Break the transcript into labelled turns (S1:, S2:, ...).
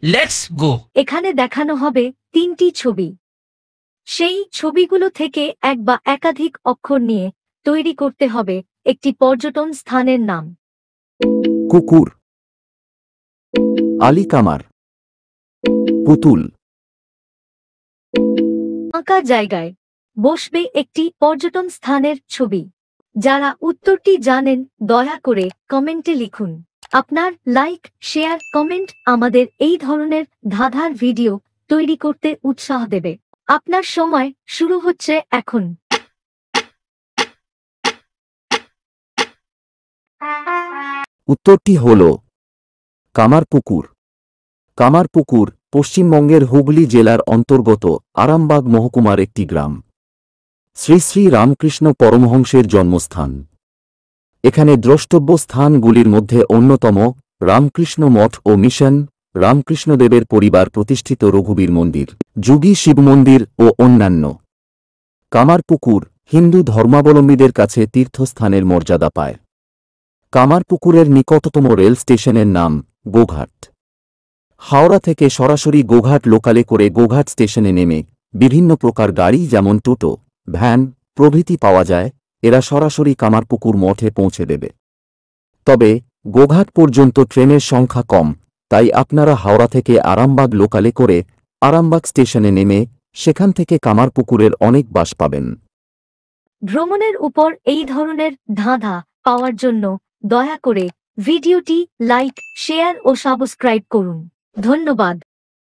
S1: Let's go.
S2: এখানে দেখানো হবে 3টি ছবি। সেই ছবিগুলো থেকে এক বা একাধিক অক্ষর নিয়ে তৈরি করতে হবে একটি পর্যটন স্থানের নাম।
S3: কুকুর, আলী কামার, পুতুল।
S2: ফাঁকা জায়গায় বসবে একটি পর্যটন স্থানের ছবি। যারা উত্তরটি জানেন দয়া করে কমেন্টে লিখুন। আপনার লাইক, শেয়ার, কমেন্ট আমাদের এই ধরনের ধাঁধার ভিডিও তৈরি করতে উৎসাহ দেবে। আপনার সময় শুরু হচ্ছে এখন।
S3: উত্তরটি হল কামারপুকুর। কামারপুকুর পশ্চিমবঙ্গের হুগলি জেলার অন্তর্গত আরামবাগ মহকুমার একটি গ্রাম। শ্রী শ্রী রামকৃষ্ণ পরমহংসের জন্মস্থান। এখানে দ্রষ্টব্য স্থানগুলির মধ্যে অন্যতম রামকৃষ্ণ মঠ ও মিশন, রামকৃষ্ণদেবের পরিবার প্রতিষ্ঠিত রঘুবীর মন্দির, যুগী শিব মন্দির ও অন্যান্য। কামারপুকুর হিন্দু ধর্মাবলম্বীদের কাছে তীর্থস্থানের মর্যাদা পায়। কামারপুকুরের নিকটতম রেল স্টেশনের নাম গোঘাট। হাওড়া থেকে সরাসরি গোঘাট লোকালে করে গোঘাট স্টেশনে নেমে বিভিন্ন প্রকার গাড়ি যেমন টোটো, ভ্যান প্রভৃতি পাওয়া যায়। এরা সরাসরি কামারপুকুর মঠে পৌঁছে দেবে। তবে গোঘাট পর্যন্ত ট্রেনের সংখ্যা কম, তাই আপনারা হাওড়া থেকে আরামবাগ লোকালে করে আরামবাগ স্টেশনে নেমে সেখান থেকে কামারপুকুরের অনেক বাস পাবেন।
S2: ভ্রমণের উপর এই ধরনের ধাঁধা পাওয়ার জন্য দয়া করে ভিডিওটি লাইক, শেয়ার ও সাবস্ক্রাইব করুন। ধন্যবাদ।